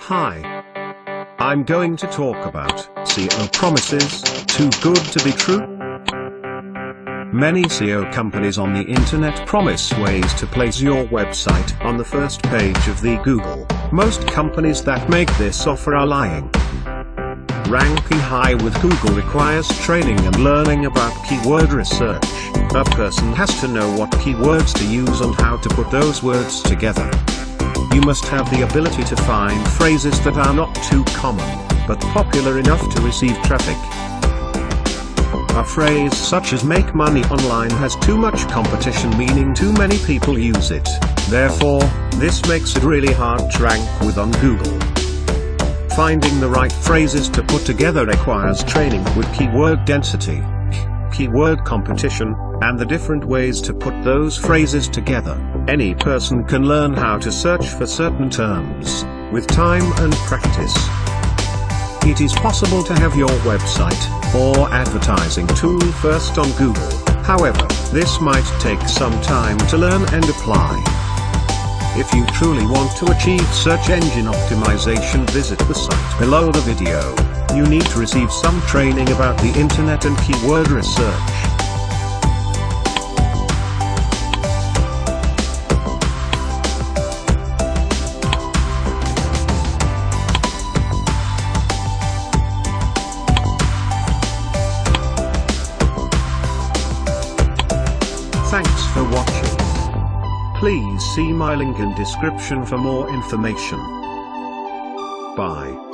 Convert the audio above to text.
Hi. I'm going to talk about SEO promises, too good to be true. Many SEO companies on the internet promise ways to place your website on the first page of the Google. Most companies that make this offer are lying. Ranking high with Google requires training and learning about keyword research. A person has to know what keywords to use and how to put those words together. You must have the ability to find phrases that are not too common, but popular enough to receive traffic. A phrase such as "make money online" has too much competition, meaning too many people use it. Therefore, this makes it really hard to rank with on Google. Finding the right phrases to put together requires training with keyword density, keyword competition, and the different ways to put those phrases together. Any person can learn how to search for certain terms, with time and practice. It is possible to have your website or advertising tool first on Google. However, this might take some time to learn and apply. If you truly want to achieve search engine optimization, visit the site below the video. You need to receive some training about the internet and keyword research. Thanks for watching. Please see my link in description for more information. Bye.